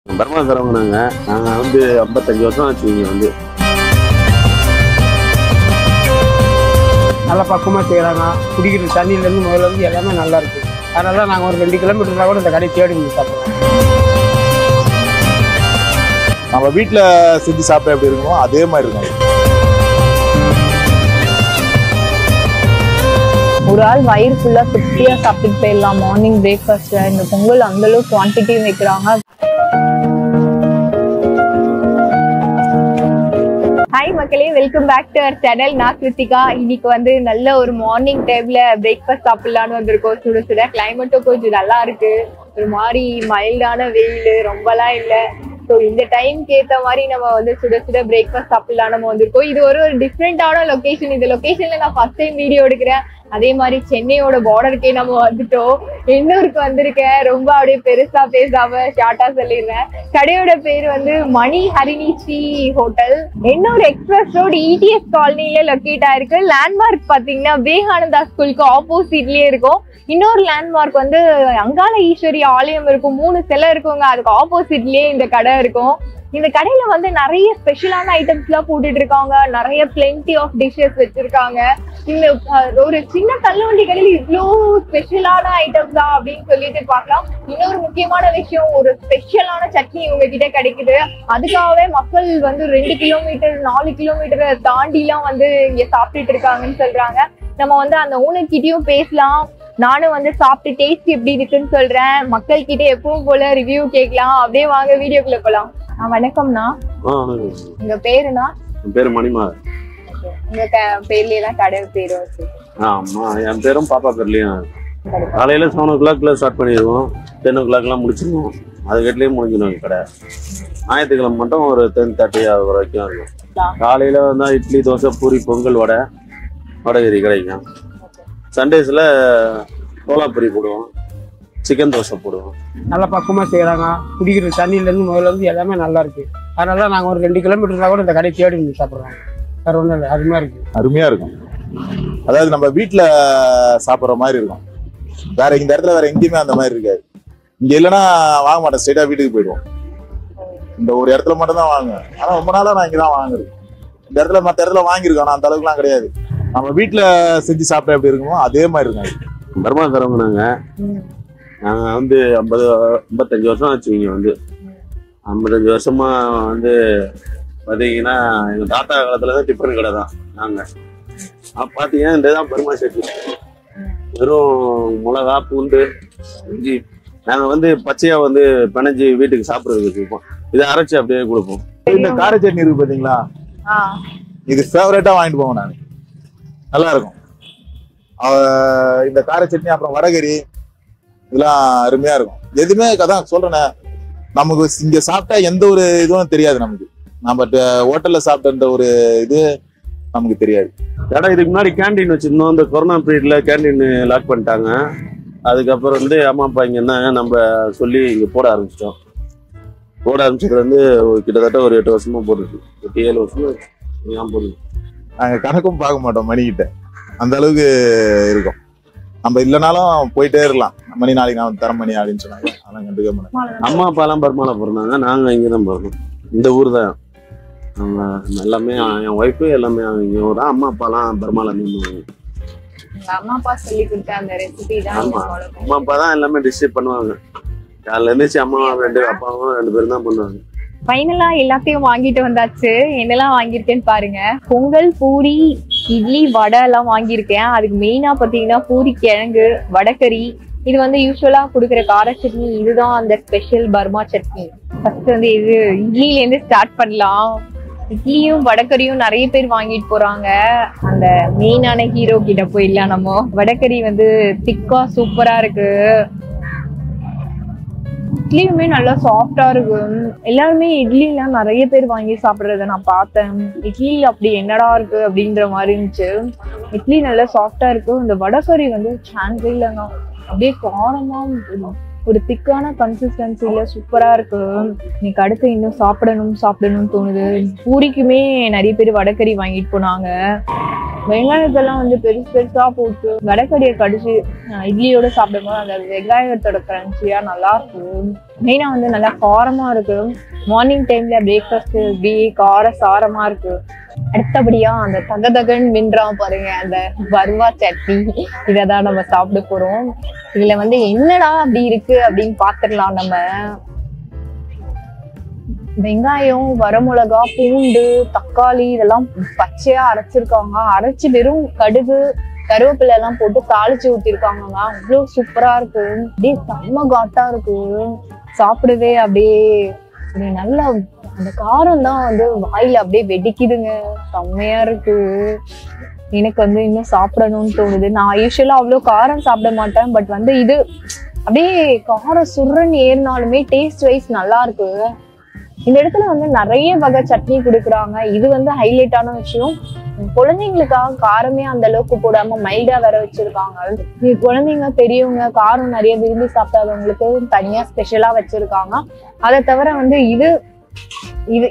Burma தரவங்க நாங்கள் வந்து 55 வருஷம் ஆச்சு. இங்கே வந்து நல்லா பக்குவமாக செய்கிறாங்க. குடிக்கிற தண்ணியிலேருந்து முதல்ல வந்து எல்லாமே நல்லா இருக்குது. அதனால நாங்கள் ஒரு 2 கிலோமீட்டர் கூட இந்த கடையை தேடி சாப்பிடுவோம். நம்ம வீட்டில் செஞ்சு சாப்பிட்டா எப்படி இருக்குமோ அதே மாதிரி இருக்கும். ஒரு ஆள் வயிறு ஃபுல்லாக திருப்தியாக சாப்பிட்டு போயிடலாம். மார்னிங் பிரேக்ஃபாஸ்ட்டில் இந்த பொங்கல் அந்தளவு குவான்டிட்டி வைக்கிறாங்க. ஹாய் மக்களே, welcome back to our channel. நான் கிருத்திகா. இன்னைக்கு வந்து நல்ல ஒரு மார்னிங் டைம்ல பிரேக்ஃபாஸ்ட் சாப்பிடலான்னு வந்திருக்கோம். சுட சுட கிளைமேட்டும் கொஞ்சம் நல்லா இருக்கு. ஒரு மாதிரி மைல்டான வெயில் ரொம்பலாம் இல்லை. ஸோ இந்த டைம்க்கு ஏற்ற மாதிரி நம்ம வந்து சுட சுட பிரேக்ஃபாஸ்ட் சாப்பிடலாம் நம்ம வந்திருக்கோம். இது ஒரு டிஃப்ரெண்டான லொக்கேஷன். இந்த லொக்கேஷன்ல நான் ஃபர்ஸ்ட் டைம் வீடியோ எடுக்கிறேன். அதே மாதிரி சென்னையோட பார்டருக்கே நம்ம வந்துட்டோம். எண்ணூருக்கு வந்திருக்கேன். ரொம்ப அப்படியே பெருசா பேசாம ஷார்ட்டா சொல்லிடுறேன். கடையோட பேர் வந்து மணி ஹரிணிச்சி hotel. Ennore express road ETS காலனில லொக்கேட் ஆயிருக்கு. லேண்ட்மார்க் பாத்தீங்கன்னா விவேகானந்தா ஸ்கூலுக்கு ஆப்போசிட்லயே இருக்கும். இன்னொரு லேண்ட்மார்க் வந்து அங்காள ஈஸ்வரி ஆலயம் இருக்கும். 3 சிலை இருக்குங்க. அதுக்கு ஆப்போசிட்லயே இந்த கடை இருக்கும். இந்த கடையில வந்து நிறைய ஸ்பெஷலான ஐட்டம்ஸ் எல்லாம் போட்டுட்டு இருக்காங்க. நிறைய பிளென்டி ஆஃப் டிஷ்ஷஸ் வச்சிருக்காங்க. இந்த ஒரு சின்ன தள்ளுவண்டி கடையில இவ்வளோ ஸ்பெஷலான ஐட்டம்ஸ் தான் அப்படின்னு சொல்லிட்டு பார்க்கலாம். இன்னொரு முக்கியமான விஷயம், ஒரு ஸ்பெஷலான சட்னி உங்ககிட்ட கிடைக்குது. அதுக்காகவே மக்கள் வந்து 2 கிலோமீட்டர் 4 கிலோமீட்டரை தாண்டி எல்லாம் வந்து இங்க சாப்பிட்டுட்டு இருக்காங்கன்னு சொல்றாங்க. நம்ம வந்து அந்த ஓனர்கிட்டயும் பேசலாம். நானும் வந்து சாப்பிட்டு டேஸ்ட் எப்படி இருக்குன்னு சொல்றேன். மக்கள் கிட்ட எப்பவும் போல ரிவ்யூ கேட்கலாம். அப்படியே வாங்க வீடியோக்குள்ள போலாம். வணக்கம்ண்ணா. உங்க பேருண்ணா? என் பேர் மணிமா. உங்க பேர்லயே தான் கடை பேரு வச்சு? ஆமா, என் பேரும் பாப்பா பேர்லயும். காலையில 7 o'clock ஸ்டார்ட் பண்ணிடுவோம். 10 o'clock முடிச்சிருவோம். அது வீட்லயே முடிஞ்சிடும் கடை. ஞாயிற்றுக்கிழமை மட்டும் ஒரு 10:30 வரைக்கும் இருக்கும். காலையில வந்து இட்லி, தோசை, பூரி, பொங்கல், வடைகறி கிடைக்கும். சண்டேஸ்ல சோளாப்பூரி போடுவோம், சிக்கன் தோசை போடுவோம். நல்லா பக்குவமாக செய்கிறாங்க. குடிக்கிற தண்ணியிலேருந்து முதல்ல வந்து எல்லாமே நல்லா இருக்குது. அதனால நாங்கள் ஒரு 2 கிலோமீட்டர் கூட இந்த கடையை தேடி சாப்பிட்றோம். வேறு ஒன்றும் இல்லை, அருமையாக இருக்குது. அருமையா இருக்கும். அதாவது நம்ம வீட்டில் சாப்பிட்ற மாதிரி இருக்கும். வேற இந்த இடத்துல வேற எங்கேயுமே அந்த மாதிரி இருக்காது. இங்க இல்லைன்னா வாங்க மாட்டேன், ஸ்ட்ரெயிட்டா வீட்டுக்கு போயிடுவோம். இந்த ஒரு இடத்துல மட்டும் தான் வாங்குவேன். ஆனா ரொம்ப நாளா நான் இங்கதான் வாங்குறேன். இந்த இடத்துல மற்ற இடத்துல வாங்கியிருக்கோம், ஆனா அந்த அளவுக்குலாம் கிடையாது. நம்ம வீட்டுல செஞ்சு சாப்பிட்டா எப்படி இருக்குமோ அதே மாதிரி இருக்கும். பர்மா தரவங்க நாங்கள் வந்து 55 வருஷம் ஆச்சு. இங்கே வந்து 55 வருஷமா வந்து பார்த்தீங்கன்னா எங்கள் தாத்தா காலத்துல தான் டிஃபன் கடை தான். நாங்கள் பார்த்தீங்கன்னா இந்த தான் பர்மா சட்னி. வெறும் மிளகா, பூண்டு, இஞ்சி நாங்கள் வந்து பச்சையாக வந்து பிணைஞ்சி வீட்டுக்கு சாப்பிட்றதுக்கு வச்சுருப்போம். இதை அரைச்சி அப்படியே கொடுப்போம். இந்த கார சட்னி இருக்கு பாத்தீங்களா, இது ஃபேவரட்டா வாங்கிட்டு போவோம். நான் நல்லா இருக்கும் இந்த கார சட்னி. அப்புறம் வடகறி, இதெல்லாம் அருமையா இருக்கும். எதுவுமே கதான் சொல்றேன், நமக்கு இங்க சாப்பிட்டா எந்த ஒரு இதுவும் தெரியாது. நமக்கு நம்ம ஹோட்டல்ல சாப்பிட்ட ஒரு இது நமக்கு தெரியாது. கடை இதுக்கு முன்னாடி கேண்டீன் வச்சிருந்தோம். இந்த கொரோனா பீரியட்ல கேண்டீன் லாக் பண்ணிட்டாங்க. அதுக்கப்புறம் வந்து அம்மா அப்பா இங்க என்ன நம்ம சொல்லி இங்க போட ஆரம்பிச்சிட்டோம். போட ஆரம்பிச்சதுல இருந்து கிட்டத்தட்ட ஒரு 8 வருஷமா போட்டுருக்கு. 7 வருஷமா போடுது. நாங்க கணக்கும் பார்க்க மாட்டோம் மணிக்கிட்ட, அந்த அளவுக்கு இருக்கும். நம்ம இல்லைனாலும் போயிட்டே இருக்கலாம். மணி நாளைக்கு நான் தர மணி அப்படின்னு சொன்னாங்க. அதெல்லாம் கண்டுக்க மாட்டேன். அம்மா அப்பா எல்லாம் பர்மால பிறந்தாங்க. நாங்க இங்கதான் பிறந்தோம். இந்த ஊர் தான். அவங்க எல்லாமே என் ஒய்ஃபு எல்லாமே இங்க ஊர் தான். அம்மா அப்பா எல்லாம் பர்மால நின்றுவாங்க. அம்மா அப்பா சொல்லி கொடுத்த அந்த ரெசிபி தான். ஆமா, அம்மா அப்பா தான் எல்லாமே டிஸ்ட்ரிப் பண்ணுவாங்க. காலைல இருந்துச்சு அம்மா 2 அப்பாவும் 2 பேரும் தான் பண்ணுவாங்க. ஃபைனலா எல்லாத்தையும் வாங்கிட்டு வந்தாச்சு. என்னெல்லாம் வாங்கியிருக்கேன்னு பாருங்க. பொங்கல், பூரி, இட்லி, வடை எல்லாம் வாங்கியிருக்கேன். அதுக்கு மெயினா பாத்தீங்கன்னா பூரி கிழங்கு, வடைக்கறி. இது வந்து யூஸ்வலா கொடுக்குற கார சட்னி. இதுதான் அந்த ஸ்பெஷல் பர்மா சட்னி. ஃபர்ஸ்ட் வந்து இது இட்லில இருந்து ஸ்டார்ட் பண்ணலாம். இட்லியும் வடைக்கறியும் நிறைய பேர் வாங்கிட்டு போறாங்க. அந்த மெயினான ஹீரோ கிட்ட போயிடலாம் நம்ம. வடைக்கறி வந்து திக்கா சூப்பரா இருக்கு. இட்லியுமே நல்லா சாஃப்டா இருக்கு. எல்லாருமே இட்லி எல்லாம் நிறைய பேர் வாங்கி சாப்பிடுறத நான் பார்த்தேன். இட்லி அப்படி என்னடா இருக்கு அப்படின்ற மாதிரி இருந்துச்சு. இட்லி நல்லா சாஃப்டா இருக்கு. இந்த வடைக்கறி வந்து சான்ஸே இல்லைங்க, அப்படியே காரமா ஒரு திக்கான கன்சிஸ்டன்சில சூப்பரா இருக்கு. இன்னைக்கு அடுத்து இன்னும் சாப்பிடணும்னு தோணுது. பூரிக்குமே நிறைய பேர் வடகறி வாங்கிட்டு போனாங்க. வெங்காயத்தெல்லாம் வந்து பெருசா போட்டு வடகறியை கடிச்சு இட்லியோட சாப்பிடும்போது அந்த வெங்காயத்தோட கிரன்ச்சியா நல்லா இருக்கும். மெயினா வந்து நல்லா காரமா இருக்கு. மார்னிங் டைம்ல பிரேக்ஃபாஸ்ட் இப்படி சாரமா இருக்கு. அடுத்தபடியா அந்த தகதகன் மின்றான் பாருங்க அந்த வறுவா சட்னி, இததான் நம்ம சாப்பிட போறோம். இதுல வந்து என்னடா அப்படி இருக்கு அப்படின்னு பாத்துடலாம். நம்ம வெங்காயம், வரமிளகா, பூண்டு, தக்காளி இதெல்லாம் பச்சையா அரைச்சிருக்காங்க. அரைச்சு வெறும் கடுகு கருவேப்பிலை எல்லாம் போட்டு தாளிச்சு ஊத்திருக்காங்க. அவ்வளவு சூப்பரா இருக்கு. அப்படியே செம்ம காட்டா இருக்கு. சாப்பிடவே அப்படியே நல்லா அந்த காரம் தான் வந்து வாயில அப்படியே வெடிக்குதுங்க. செம்மையா இருக்கு. எனக்கு வந்து இன்னும் சாப்பிடணும்னு தோணுது. நான் யூஸ்வலா அவ்வளவு காரம் சாப்பிட மாட்டேன். பட் வந்து இது அப்படியே காரம் சுருன்னு ஏறினாலுமே டேஸ்ட் வைஸ் நல்லா இருக்கு. இந்த இடத்துல வந்து நிறைய வகை சட்னி கொடுக்குறாங்க. இது வந்து ஹைலைட்டான விஷயம். குழந்தைங்களுக்காக காரமே அந்த அளவுக்கு போடாம மைல்டா வேற வச்சிருக்காங்க. இது குழந்தைங்க பெரியவங்க காரம் நிறைய விரும்பி சாப்பிடாதவங்களுக்கு தனியா ஸ்பெஷலா வச்சிருக்காங்க. அதை தவிர வந்து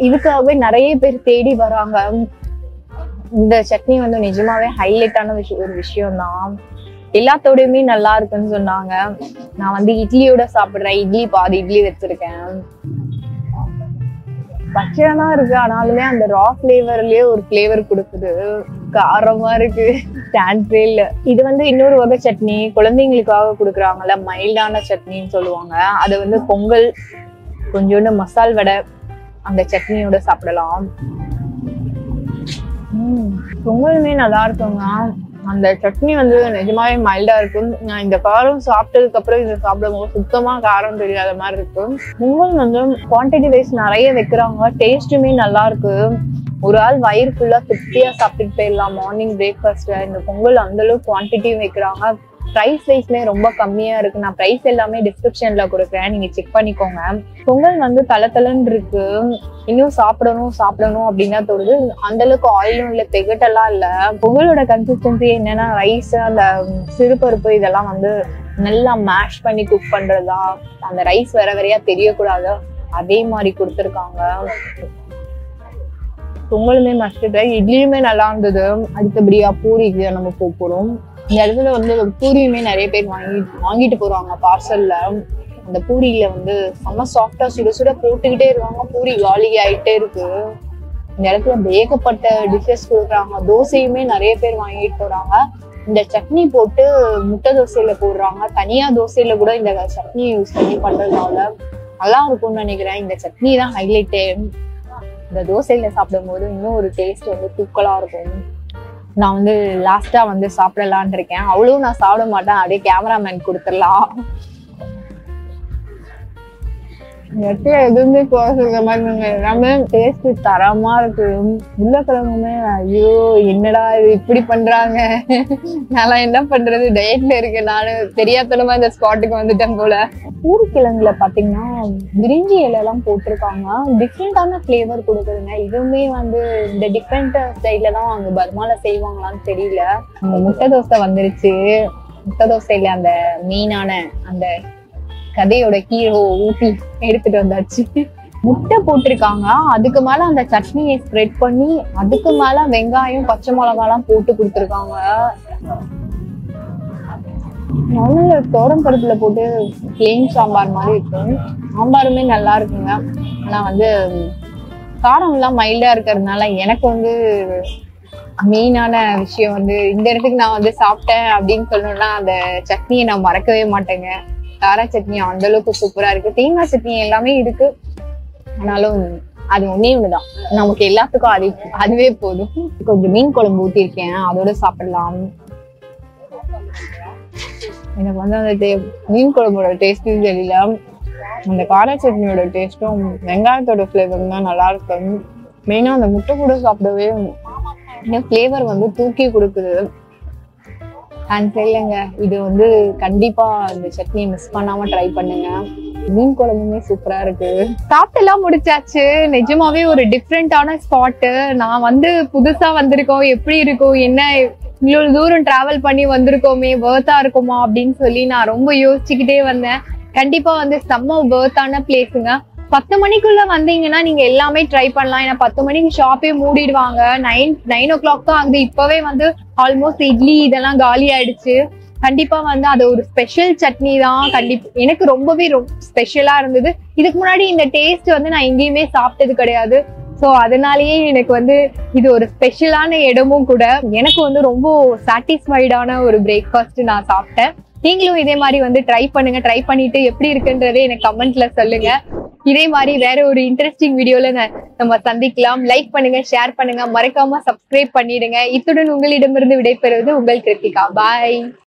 இதுக்காகவே நிறைய பேர் தேடி வராங்க. இந்த சட்னி வந்து நிஜமாவே ஹைலைட்டான ஒரு விஷயம் தான். எல்லாத்தோடையுமே நல்லா இருக்குன்னு சொன்னாங்க. நான் வந்து இட்லியோட சாப்பிடுறேன். இட்லி பாதி இட்லி வச்சிருக்கேன். பச்சையா தான் இருக்கு, ஆனாலுமே அந்த ரா பிளேவர்லயே ஒரு பிளேவர் கொடுக்குது. காரமா இருக்கு, சான்ஸே இல்ல. இது வந்து இன்னொரு வகை சட்னி குழந்தைங்களுக்காக கொடுக்குறாங்கல்ல, மைல்டான சட்னின்னு சொல்லுவாங்க. அது வந்து பொங்கல் கொஞ்சோண்டு மசால் வடை அந்த சட்னியோட சாப்பிடலாம். பொங்கலுமே நல்லா இருக்குங்க. அந்த சட்னி வந்து நிஜமாவே மைல்டா இருக்கும். நான் இந்த காரம் சாப்பிட்டதுக்கு அப்புறம் இதை சாப்பிடும்போது சுத்தமா காரம் தெரியாத மாதிரி இருக்கும். பொங்கல் வந்து குவான்டிட்டி வைஸ் நிறைய வைக்கிறாங்க. டேஸ்ட்டுமே நல்லா இருக்கு. ஒரு ஆள் வயிறு ஃபுல்லா திருப்தியா சாப்பிட்டுட்டு போயிடலாம். மார்னிங் பிரேக்ஃபாஸ்ட்ல இந்த பொங்கல் அந்த அளவுக்கு குவான்டிட்டியும் வைக்கிறாங்க. ப்ரைஸ் வைஸ்மே ரொம்ப கம்மியா இருக்கு. நான் ப்ரைஸ் எல்லாமே டிஸ்கிரிப்ஷன்ல கொடுக்குறேன், நீங்க செக் பண்ணிக்கோங்க. பொங்கல் வந்து தலன்னு இருக்கு. இன்னும் சாப்பிடணும் அப்படின்னா தோணுது. அந்த அளவுக்கு ஆயிலும் இல்ல, திகட்டெல்லாம் இல்ல. பொங்கலோட கன்சிஸ்டன்சி என்னன்னா ரைஸ், அந்த சிறுபருப்பு இதெல்லாம் வந்து நல்லா மேஷ் பண்ணி குக் பண்றதா, அந்த ரைஸ் வேற வேறையா தெரியக்கூடாது அதே மாதிரி கொடுத்துருக்காங்க. பொங்கலுமே மஸ்ட் ட்ரை. இட்லியுமே நல்லா இருந்தது. அடுத்தபடியா பூரிக்கு நம்ம போறோம். இந்த இடத்துல வந்து பூரியுமே நிறைய பேர் வாங்கிட்டு போறாங்க பார்சல்ல. அந்த பூரியில வந்து செம்ம சாஃப்டா சுட போட்டுக்கிட்டே இருக்காங்க. பூரி காலி ஆயிட்டே இருக்கு. இந்த இடத்துல ஏகப்பட்ட டிஷ்ஷஸ் கொடுக்குறாங்க. தோசையுமே நிறைய பேர் வாங்கிட்டு போறாங்க. இந்த சட்னி போட்டு முட்டை தோசையில போடுறாங்க. தனியா தோசையில கூட இந்த சட்னி யூஸ் பண்ணி பண்றதுனால நல்லா இருக்கும்னு நினைக்கிறேன். இந்த சட்னி தான் ஹைலைட்டே. இந்த தோசையில சாப்பிடும் போது இன்னும் ஒரு டேஸ்ட் வந்து தூக்கலா இருக்கும். நான் வந்து லாஸ்டா வந்து சாப்பிடலான் இருக்கேன். அவ்வளவு நான் சாப்பிட மாட்டேன், அப்படியே கேமராமேன் கொடுத்துடலாம். எதுவுமே குறைச்சிருக்க மாதிரி எல்லாமே டேஸ்ட் தரமா இருக்கு. உருளைக்கிழங்குமே ஐயோ என்னடா இது இப்படி பண்றாங்க, நான் என்ன பண்றது, டயட்ல இருக்கேன் நானு, தெரியாதனமா இந்த ஸ்பாட்டுக்கு வந்துட்டேன் போல. ஊருக்கிழங்குல பாத்தீங்கன்னா பிரிஞ்சி இலையெல்லாம் போட்டிருக்காங்க. டிஃப்ரெண்டான ஃபிளேவர் கொடுக்குதுங்க. இதுவுமே வந்து இந்த டிஃப்ரெண்ட் ஸ்டைல தான் அங்க பர்மால செய்வாங்களான்னு தெரியல. அந்த முட்டை தோசை வந்துருச்சு. முட்டை தோசையில அந்த மீனான அந்த கதையோட ஹீரோ ஊட்டி எடுத்துட்டு வந்தாச்சு. முட்டை போட்டிருக்காங்க. அதுக்கு மேல அந்த சட்னியை ஸ்ப்ரெட் பண்ணி அதுக்கு மேல வெங்காயம் பச்சை மிளகாலாம் போட்டு கொடுத்துருக்காங்க. நல்ல தோரம் பருப்புல போட்டு பிளெயின் சாம்பார் மாதிரி இருக்கும். சாம்பாருமே நல்லா இருக்குங்க. ஆனா வந்து காரம் எல்லாம் மைல்டா இருக்கிறதுனால எனக்கு வந்து மெயினான விஷயம் வந்து இந்த இடத்துக்கு நான் வந்து சாப்பிட்டேன் அப்படின்னு சொல்லணும்னா அந்த சட்னியை நான் மறக்கவே மாட்டேங்க. கார சட்னி அந்த அளவுக்கு சூப்பரா இருக்கு. தேங்காய் சட்னி எல்லாமே இருக்கு. ஆனாலும் அது ஒன்னே ஒண்ணுதான், நமக்கு எல்லாத்துக்கும் அதுவே போதும். கொஞ்சம் மீன் குழம்பு ஊத்திருக்கேன், அதோட சாப்பிடலாம். எனக்கு வந்து அந்த மீன் குழம்போட டேஸ்டும் தெரியல, அந்த கார சட்னியோட டேஸ்டும் வெங்காயத்தோட ஃபிளேவரும் தான் நல்லா இருக்கும். மெயினா அந்த முட்டை கூட சாப்பிடவே ஃபிளேவர் வந்து தூக்கி கொடுக்குது. இல்லைங்க, இது வந்து கண்டிப்பா இந்த சட்னியை மிஸ் பண்ணாம ட்ரை பண்ணுங்க. மீன் குழம்புமே சூப்பரா இருக்கு. சாப்பிட்டு எல்லாம் முடிச்சாச்சு. நிஜமாவே ஒரு டிஃப்ரெண்டான ஸ்பாட்டு. நான் வந்து புதுசா வந்திருக்கோம், எப்படி இருக்கும், என்ன இவ்வளவு தூரம் டிராவல் பண்ணி வந்திருக்கோமே, வர்த்தா இருக்குமா அப்படின்னு சொல்லி நான் ரொம்ப யோசிச்சுக்கிட்டே வந்தேன். கண்டிப்பா வந்து செம்ம வர்த்தான பிளேஸுங்க. 10 மணிக்குள்ள வந்தீங்கன்னா நீங்க எல்லாமே ட்ரை பண்ணலாம். ஏன்னா 10 மணிக்கு ஷாப்பே மூடிடுவாங்க. 9 o'clock தான் ஆகுது. இப்பவே வந்து ஆல்மோஸ்ட் இட்லி இதெல்லாம் காலி ஆயிடுச்சு. கண்டிப்பா வந்து அது ஒரு ஸ்பெஷல் சட்னி தான். கண்டிப்பா எனக்கு ரொம்பவே ஸ்பெஷலா இருந்தது. இதுக்கு முன்னாடி இந்த டேஸ்ட் வந்து நான் எங்கேயுமே சாப்பிட்டது கிடையாது. ஸோ அதனாலயே எனக்கு வந்து இது ஒரு ஸ்பெஷலான இடமும் கூட. எனக்கு வந்து ரொம்ப சாட்டிஸ்ஃபைடான ஒரு பிரேக்ஃபாஸ்ட் நான் சாப்பிட்டேன். நீங்களும் இதே மாதிரி வந்து ட்ரை பண்ணுங்க. ட்ரை பண்ணிட்டு எப்படி இருக்குன்றதே எனக்கு கமெண்ட்ல சொல்லுங்க. இதே மாதிரி வேற ஒரு இன்ட்ரெஸ்டிங் வீடியோல நம்ம சந்திக்கலாம். லைக் பண்ணுங்க, ஷேர் பண்ணுங்க, மறக்காம சப்ஸ்கிரைப் பண்ணிடுங்க. இத்துடன் உங்களிடமிருந்து விடைபெறுவது உங்கள் கிருத்திகா. பாய்.